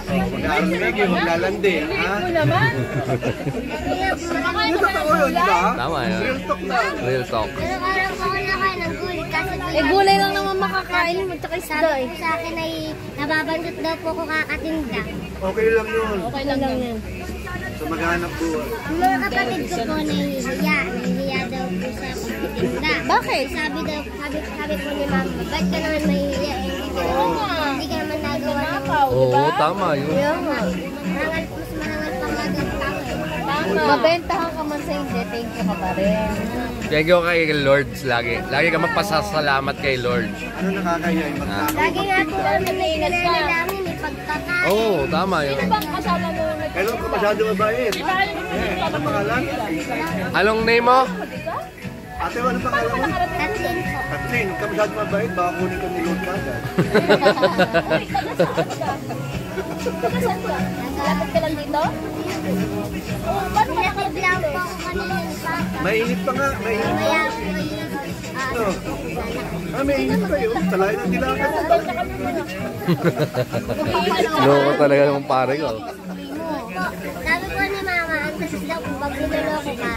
Mag-aaral na kayo, maglalandi. Ha? naman. Ito totoo yun, di ba? Tama yun. Real talk na. Real talk. Pero parang ako na kayo ng gulay. Kasi Eh, gulay lang naman makakain mo, tsaka isda sabi eh. ko sa akin ay nababandot daw po ko kakatinda. Okay lang yun. Okay lang yan. So maghanap buwan. Yung mga kapatid ko po nahihiya daw po sa pagtitinda. Bakit? Sabi po ni mama, ba't ka naman mahihiya? Hindi ka naman nagawa ng Oo, tama yun. Kaya nga. mas marangal pa nga daw tao eh. Mabentahan ka man Kasi hindi, thank you ka pa rin. Thank you kay Lord lagi. Lagi ka magpasasalamat kay Lord. Ano nakakaya yung magkakaroon? Lagi nga po kami nilala namin may pagkakain. Oo, tama yun. Kailan ka masyado mabait? Ano pangalan? Anong name mo? Ate, ano pangalan mo? Tatlin po. Kathleen, huwag ka masyado mabait. Baka kunin ka ni Lord kagad. Lapit ka lang dito? Pinatid lang po ako kanina yung papa. Mainit pa nga. Mainit pa. Kaya po yung Mainit pa yun. Talagang ang dilakan. Loko talaga ng pare ko. sabi po ni mama, ang kasi daw kung pag niloloko ka,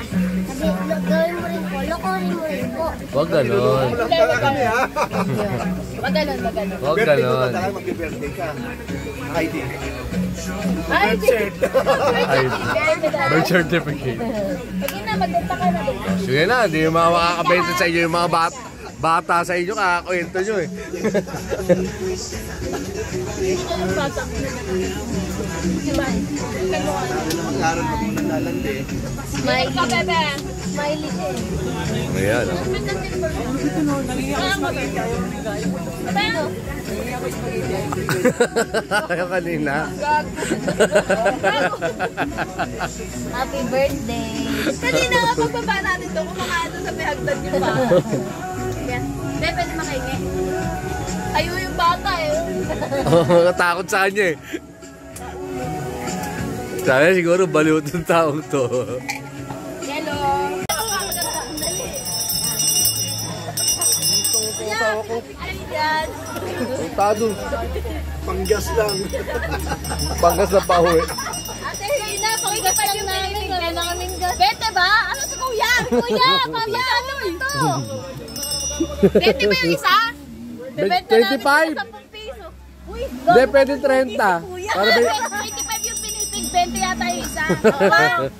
sabi, gawin mo rin po, lokohin mo rin po. Huwag ganon. Walang pala kami ha. Maganon. Huwag Birthday mo ba ganon. tayo? Mag-birthday ka. ID. Ay, Birth certificate. Sige na, magdanta ka na. Sige na, hindi yung mga makakabenta sa inyo yung mga bata sa inyo, kakakwento nyo eh. Mag-aaral mo muna lalandi. Smiley ka, bebe. Smiley ka eh. Ayan, oh. Yung kanina. Happy birthday. Kanina nga pagbaba natin doon, kumakain doon sa pihagdan yung bata. Yes. Bebe, pwede makaingi. Ayaw yung bata eh. Nakatakot sa kanya eh. Sana siguro baliw itong taong to. Hello. Ayan. Puntado. Panggas lang. Panggas na pauwi. Ate, Hina, panggas pa lang namin. Wala na kaming gas. Bete ba? Ano si Kuya? Kuya, Kuya, ano ito? 20 ba yung isa? Bebenta namin 25. sa 10 piso. Uy, Hindi, pwede 30. Kuya, Para may... 25 yung pinipig, 20 yata yung isa. Tama?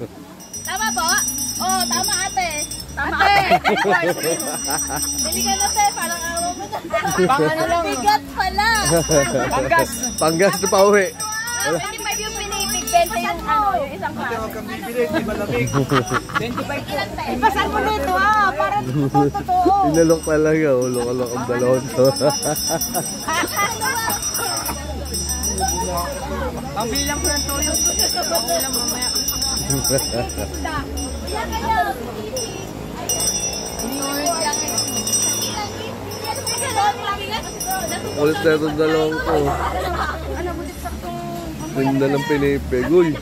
Tama po? Oo, tama ate. Tama ate. Bili ka na te, parang awa mo na. Ang bigat pala. Panggas na pauwi. 25 yung pinipig, 20 yung ano, yung isang Ate, klase. huwag kang bibili. Di malamig. Ipasal mo nito ah, para totoo. Inalok talaga. Ulok-alok ang dalawang to. Ang bilang ko ng toyo. Ang bilang mamaya. Ulit na itong dalawang to. Ganda ng pinipig. Uy.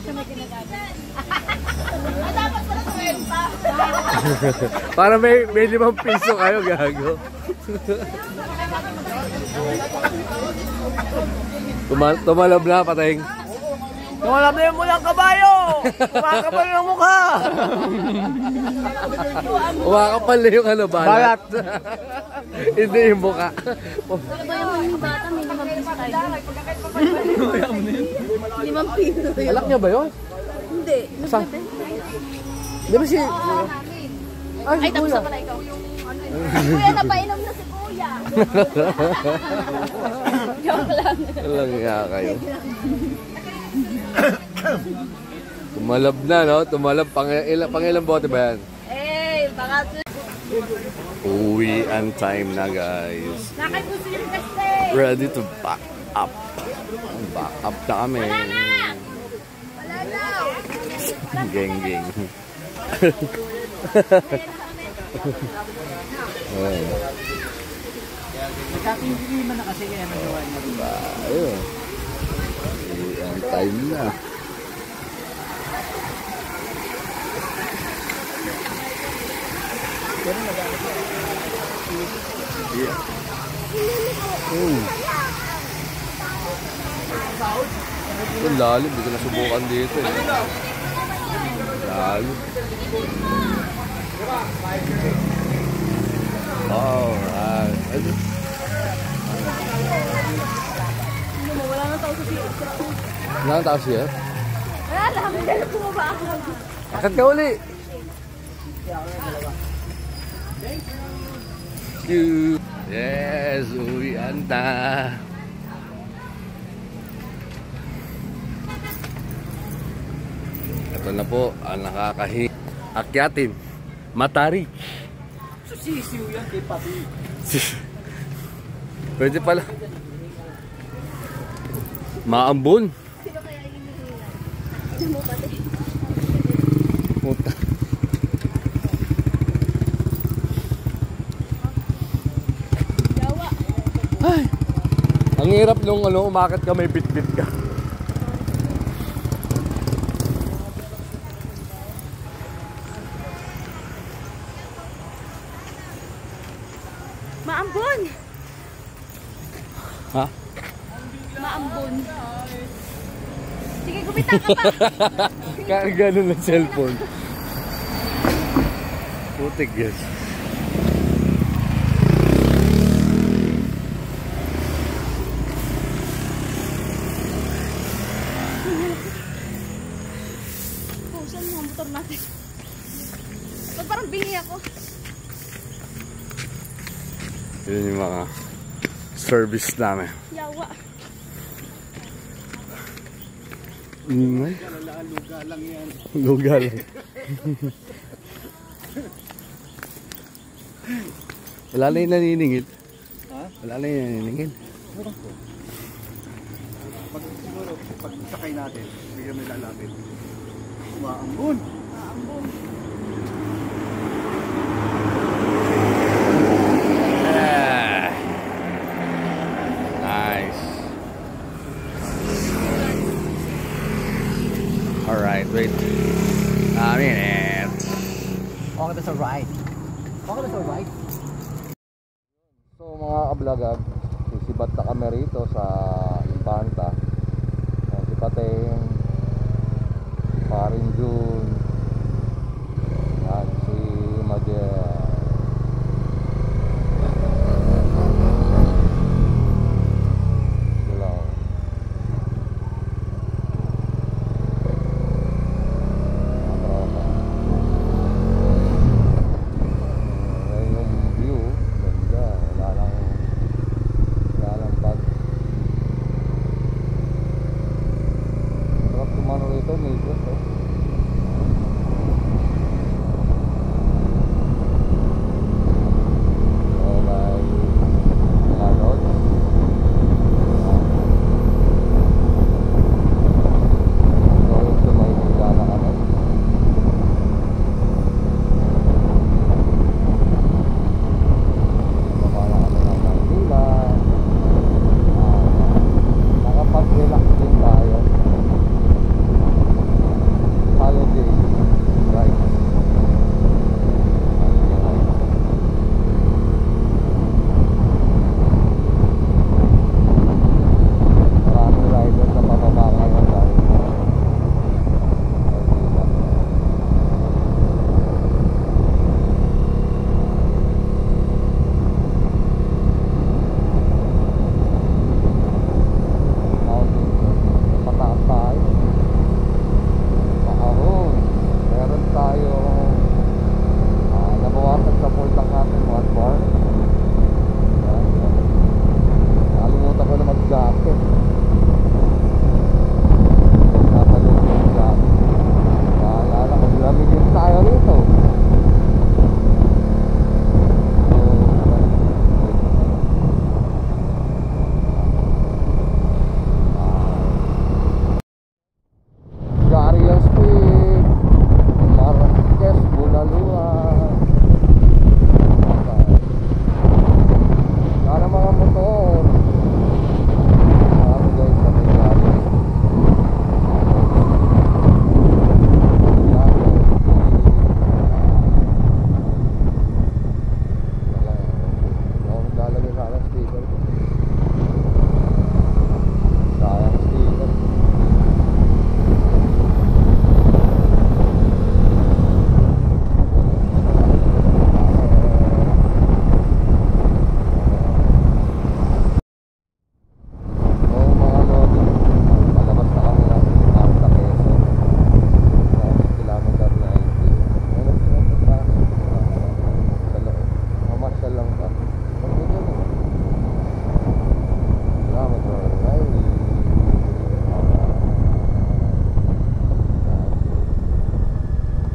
Para may 5 piso kayo, gago. Tumalab na, pateng. Tumalab na yung mulang kabayo! Kumakapal ng mukha! Umakapal na yung ano, balat. Hindi yung buka. Alak niya ba yun? Hindi. Saan? Di ba si... Ay, tapos na pala ikaw. Kuya, napainom na si Kuya. Joke lang. Walang nga kayo. Tumalab na, no? Tumalab. Pangilang bote ba yan? Eh, baka... Uwian time na, guys. Nakaipusin yung kasi. Ready to back up. Back up na kami. Wala na! Wala na! Geng. Nagkakindiliman na kasi kaya nagawa niya. Ayun. Uwian time na. Yeah. Ang lalim, hindi ko nasubukan dito eh. Lalim. Alright. Wala na tao siya? Wala lang, hindi bumaba ako. Akit ka uli. Yes, uwian na. Ito na po ang nakakahi. Akyatin. Matarik. Sisiw yan kay Pati. Pwede pala. Maambon. Sino kaya yung hihila? Ina mo pati. Puta. Yawa. Ay. Ang hirap nung umakyat ka, may bit-bit ka. Maambon. Ha? Maambon. Sige, gumita ka pa. Kaya ganun ang cellphone. Putik yes. Oh, saan yung motor natin? Ba't parang bingi ako? Yun yung mga service namin. Yawa. Ingay. Luga lang yan. Luga lang. Wala na yung naniningil. Ha? Wala na yung naniningil. Pag siguro, pag sakay natin, bigyan may lalapit. Maambon. Maambon. Yeah. Nice. Alright, wait. A minute. Okay na sa right. Okay na sa right. So mga kablagag, sisibat na kami rito sa Infanta. Si Pateng, Paring June, at si Majer.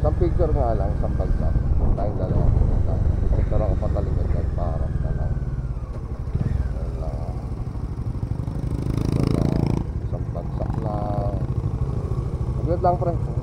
Isang picture nga lang, isang bagsak. Tayong dalawa pumunta. Picture ako patalikod yan, parang na lang. Wala. Isang bagsak lang. Saglit lang, pre.